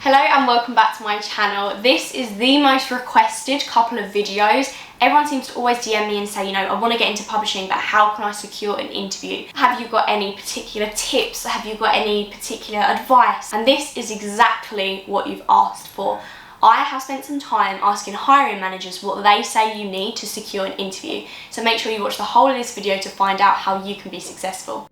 Hello and welcome back to my channel. This is the most requested couple of videos. Everyone seems to always DM me and say, I want to get into publishing, but how can I secure an interview? Have you got any particular tips? Have you got any particular advice? And this is exactly what you've asked for. I have spent some time asking hiring managers what they say you need to secure an interview. So make sure you watch the whole of this video to find out how you can be successful.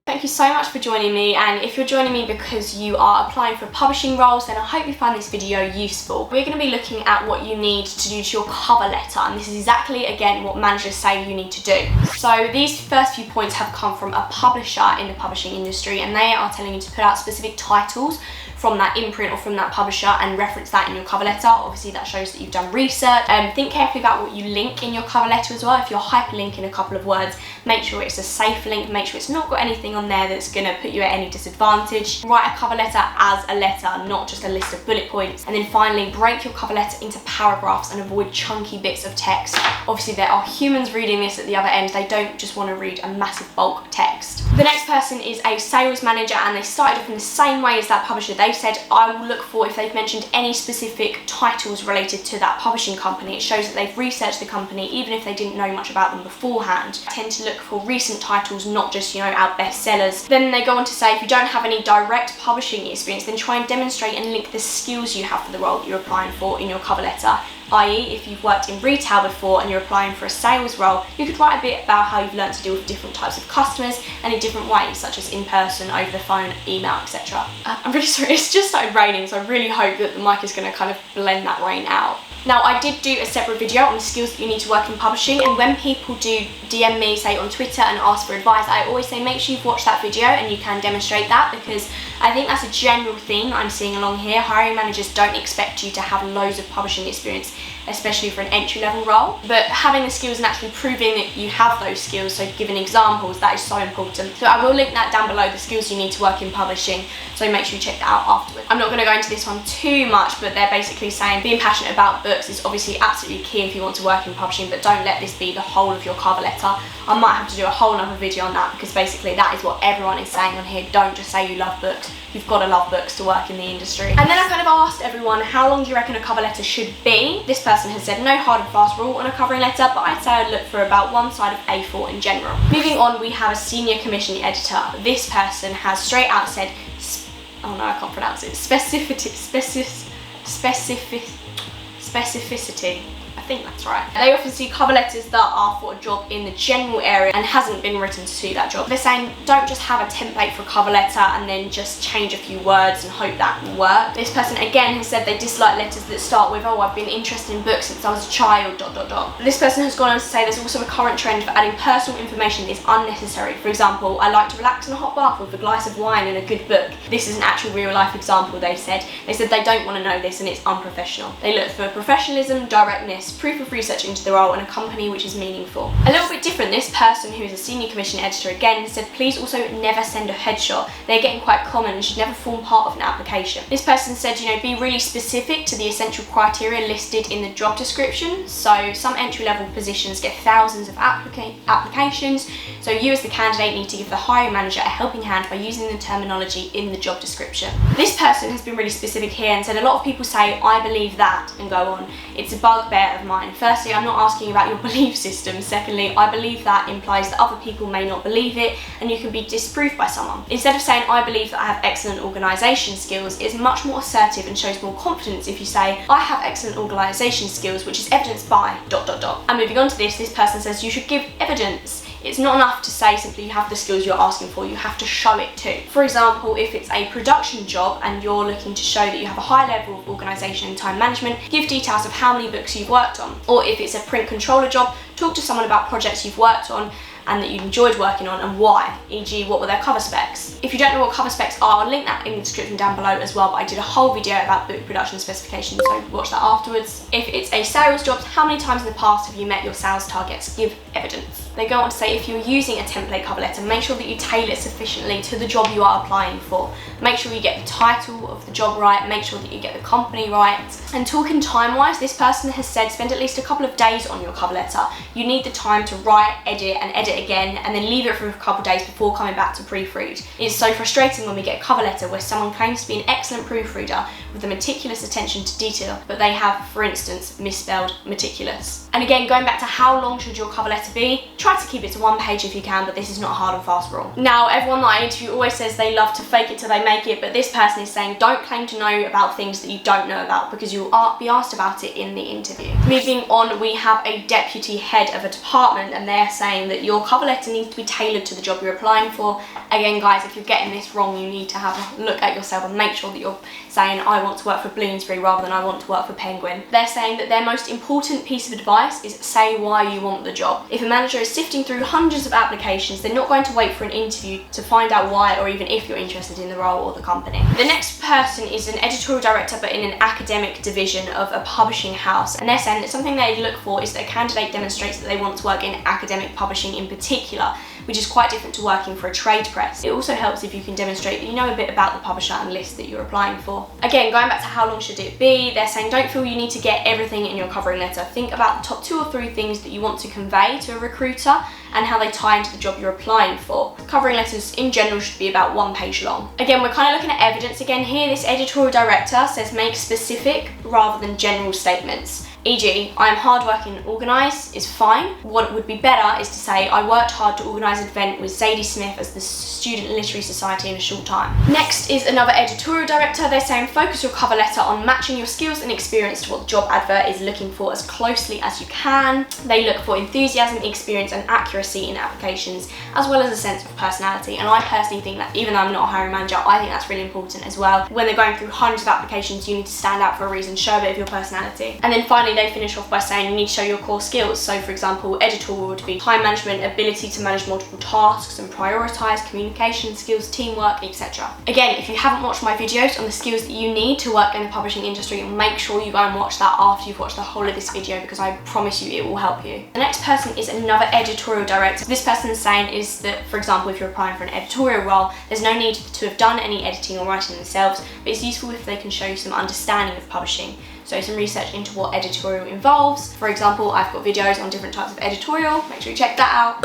Thank you so much for joining me, and if you're joining me because you are applying for publishing roles, then I hope you find this video useful. We're going to be looking at what you need to do to your cover letter, and this is exactly, again, what managers say you need to do. So these first few points have come from a publisher in the publishing industry, and they are telling you to put out specific titles from that imprint or from that publisher and reference that in your cover letter. Obviously that shows that you've done research. Think carefully about what you link in your cover letter as well. If you're hyperlinking a couple of words, make sure it's a safe link, make sure it's not got anything on there that's going to put you at any disadvantage. Write a cover letter as a letter, not just a list of bullet points. And then finally, break your cover letter into paragraphs and avoid chunky bits of text. Obviously there are humans reading this at the other end, they don't just want to read a massive bulk text. The next person is a sales manager, and they started off in the same way as that publisher. They said, I will look for if they've mentioned any specific titles related to that publishing company. It shows that they've researched the company even if they didn't know much about them beforehand. I tend to look for recent titles, not just, our bestsellers. Then they go on to say, if you don't have any direct publishing experience, then try and demonstrate and link the skills you have for the role that you're applying for in your cover letter. I.e., if you've worked in retail before and you're applying for a sales role, you could write a bit about how you've learned to deal with different types of customers and in different ways, such as in person, over the phone, email, etc. I'm really sorry, it's just started raining, so I really hope that the mic is going to kind of blend that rain out. Now, I did do a separate video on the skills that you need to work in publishing, and when people do DM me, say on Twitter, and ask for advice, I always say make sure you've watched that video and you can demonstrate that, because I think that's a general theme I'm seeing along here. Hiring managers don't expect you to have loads of publishing experience, especially for an entry-level role, but having the skills and actually proving that you have those skills, so giving examples, that is so important. So I will link that down below, the skills you need to work in publishing, so make sure you check that out afterwards. I'm not going to go into this one too much, but they're basically saying being passionate about books is obviously absolutely key if you want to work in publishing, but don't let this be the whole of your cover letter. I might have to do a whole other video on that, because basically that is what everyone is saying on here. Don't just say you love books, you've got to love books to work in the industry. And then I kind of asked everyone, how long do you reckon a cover letter should be? This person has said no hard and fast rule on a covering letter, but I'd say I'd look for about one side of A4 in general. Moving on, we have a senior commission editor. This person has straight out said, oh no, I can't pronounce it, specificity. I think that's right. They often see cover letters that are for a job in the general area and hasn't been written to suit that job. They're saying don't just have a template for a cover letter and then just change a few words and hope that will work. This person again has said they dislike letters that start with, oh, I've been interested in books since I was a child, ... This person has gone on to say there's also a current trend for adding personal information that is unnecessary. For example, I like to relax in a hot bath with a glass of wine and a good book. This is an actual real life example, they said. They said they don't want to know this and it's unprofessional. They look for professionalism, directness, proof of research into the role, and a company which is meaningful. A little bit different, this person who is a senior commission editor again said please also never send a headshot. They're getting quite common and should never form part of an application. This person said, be really specific to the essential criteria listed in the job description. So some entry-level positions get thousands of applications, so you as the candidate need to give the hiring manager a helping hand by using the terminology in the job description. This person has been really specific here and said a lot of people say I believe that and go on. It's a bugbear of mine. Firstly, I'm not asking about your belief system. Secondly, I believe that implies that other people may not believe it and you can be disproved by someone. Instead of saying I believe that I have excellent organisation skills, it's much more assertive and shows more confidence if you say I have excellent organisation skills which is evidenced by ... And moving on to this person says you should give evidence. It's not enough to say simply you have the skills you're asking for, you have to show it too. For example, if it's a production job and you're looking to show that you have a high level of organisation and time management, give details of how many books you've worked on. Or if it's a print controller job, talk to someone about projects you've worked on and that you enjoyed working on and why, e.g. what were their cover specs. If you don't know what cover specs are, I'll link that in the description down below as well, but I did a whole video about book production specifications, so watch that afterwards. If it's a sales job, how many times in the past have you met your sales targets? Give evidence. They go on to say if you're using a template cover letter, make sure that you tailor it sufficiently to the job you are applying for. Make sure you get the title of the job right, make sure that you get the company right. And talking time-wise, this person has said spend at least a couple of days on your cover letter. You need the time to write, edit and edit again, and then leave it for a couple of days before coming back to proofread. It's so frustrating when we get a cover letter where someone claims to be an excellent proofreader with a meticulous attention to detail, but they have, for instance, misspelled meticulous. And again, going back to how long should your cover letter be, try to keep it to 1 page if you can, but this is not a hard and fast rule. Now, everyone that I interview always says they love to fake it till they make it, but this person is saying don't claim to know about things that you don't know about, because you'll be asked about it in the interview. Moving on, we have a deputy head of a department, and they're saying that your cover letter needs to be tailored to the job you're applying for. Again, guys, if you're getting this wrong, you need to have a look at yourself and make sure that you're saying I want to work for Bloomsbury rather than I want to work for Penguin. They're saying that their most important piece of advice is say why you want the job. If a manager is sifting through hundreds of applications, they're not going to wait for an interview to find out why or even if you're interested in the role or the company. The next person is an editorial director but in an academic division of a publishing house, and they're saying that something they look for is that a candidate demonstrates that they want to work in academic publishing in particular, which is quite different to working for a trade press. It also helps if you can demonstrate that you know a bit about the publisher and list that you're applying for. Again, going back to how long should it be, they're saying don't feel you need to get everything in your covering letter. Think about the top 2 or 3 things that you want to convey to a recruiter and how they tie into the job you're applying for. Covering letters in general should be about 1 page long. Again, we're kind of looking at evidence again here. This editorial director says make specific rather than general statements. E.g., I am hardworking and organised is fine. What would be better is to say I worked hard to organise an event with Zadie Smith as the Student Literary Society in a short time. Next is another editorial director. They're saying focus your cover letter on matching your skills and experience to what the job advert is looking for as closely as you can. They look for enthusiasm, experience and accuracy in applications, as well as a sense of personality. And I personally think that, even though I'm not a hiring manager, I think that's really important as well. When they're going through hundreds of applications, you need to stand out for a reason, show a bit of your personality. And then finally, they finish off by saying you need to show your core skills. So for example, editorial would be time management, ability to manage multiple tasks and prioritise, communication skills, teamwork, etc. Again, if you haven't watched my videos on the skills that you need to work in the publishing industry, make sure you go and watch that after you've watched the whole of this video, because I promise you it will help you. The next person is another editorial director. This person is saying is that, for example, if you're applying for an editorial role, there's no need to have done any editing or writing themselves, but it's useful if they can show you some understanding of publishing. So some research into what editorial involves. For example, I've got videos on different types of editorial, make sure you check that out.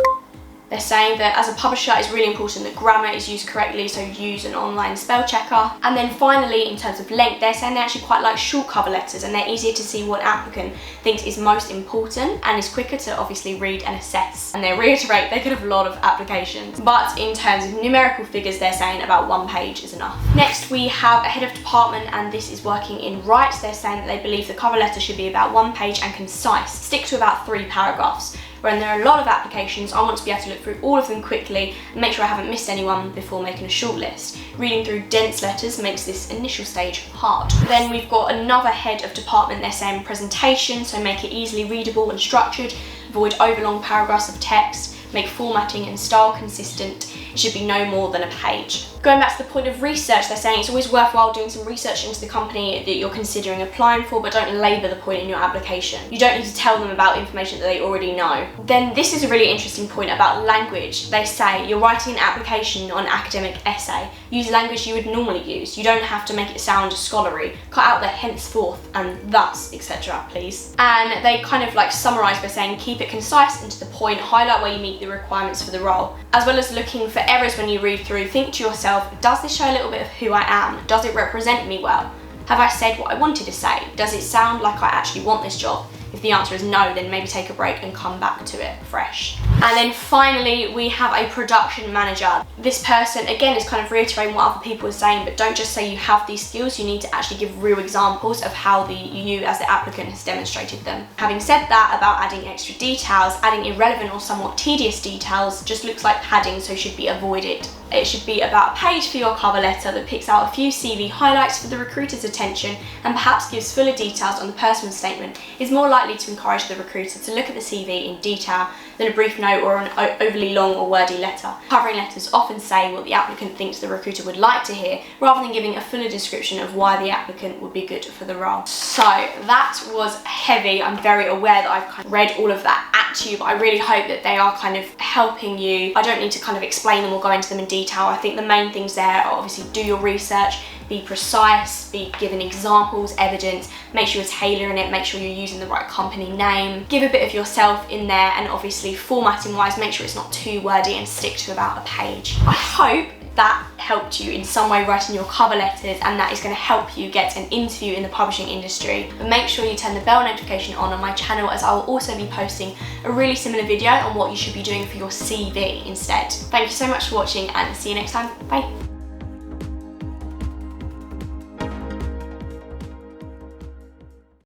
They're saying that as a publisher, it's really important that grammar is used correctly, so use an online spell checker. And then finally, in terms of length, they're saying they actually quite like short cover letters, and they're easier to see what an applicant thinks is most important and is quicker to obviously read and assess. And they reiterate they could have a lot of applications, but in terms of numerical figures, they're saying about 1 page is enough. Next, we have a head of department, and this is working in rights. They're saying that they believe the cover letter should be about 1 page and concise. Stick to about 3 paragraphs. When there are a lot of applications, I want to be able to look through all of them quickly and make sure I haven't missed anyone before making a shortlist. Reading through dense letters makes this initial stage hard. Then we've got another head of department. They're saying presentation, so make it easily readable and structured, avoid overlong paragraphs of text, make formatting and style consistent. It should be no more than a page. Going back to the point of research, they're saying it's always worthwhile doing some research into the company that you're considering applying for, but don't labour the point in your application. You don't need to tell them about information that they already know. Then this is a really interesting point about language. They say you're writing an application on an academic essay. Use language you would normally use. You don't have to make it sound scholarly. Cut out the henceforth and thus, etc. please. And they kind of like summarise by saying keep it concise and to the point, highlight where you meet the requirements for the role. As well as looking for errors when you read through, think to yourself, does this show a little bit of who I am? Does it represent me well? Have I said what I wanted to say? Does it sound like I actually want this job? If the answer is no, then maybe take a break and come back to it fresh. And then finally, we have a production manager. This person, again, is kind of reiterating what other people are saying, but don't just say you have these skills, you need to actually give real examples of how you as the applicant has demonstrated them. Having said that about adding extra details, adding irrelevant or somewhat tedious details just looks like padding, so should be avoided. It should be about a page for your cover letter that picks out a few CV highlights for the recruiter's attention and perhaps gives fuller details on the personal statement, is more likely to encourage the recruiter to look at the CV in detail than a brief note or an overly long or wordy letter. Covering letters often say what the applicant thinks the recruiter would like to hear, rather than giving a fuller description of why the applicant would be good for the role. So that was heavy. I'm very aware that I've kind of read all of that at you, but I really hope that they are kind of helping you. I don't need to kind of explain them or go into them in detail. I think the main things there are obviously do your research, be precise, be given examples, evidence, make sure you're tailoring it, make sure you're using the right company name, give a bit of yourself in there, and obviously formatting wise, make sure it's not too wordy and stick to about a page. I hope that helped you in some way writing your cover letters, and that is going to help you get an interview in the publishing industry. But make sure you turn the bell notification on my channel, as I will also be posting a really similar video on what you should be doing for your CV instead. Thank you so much for watching, and see you next time. Bye.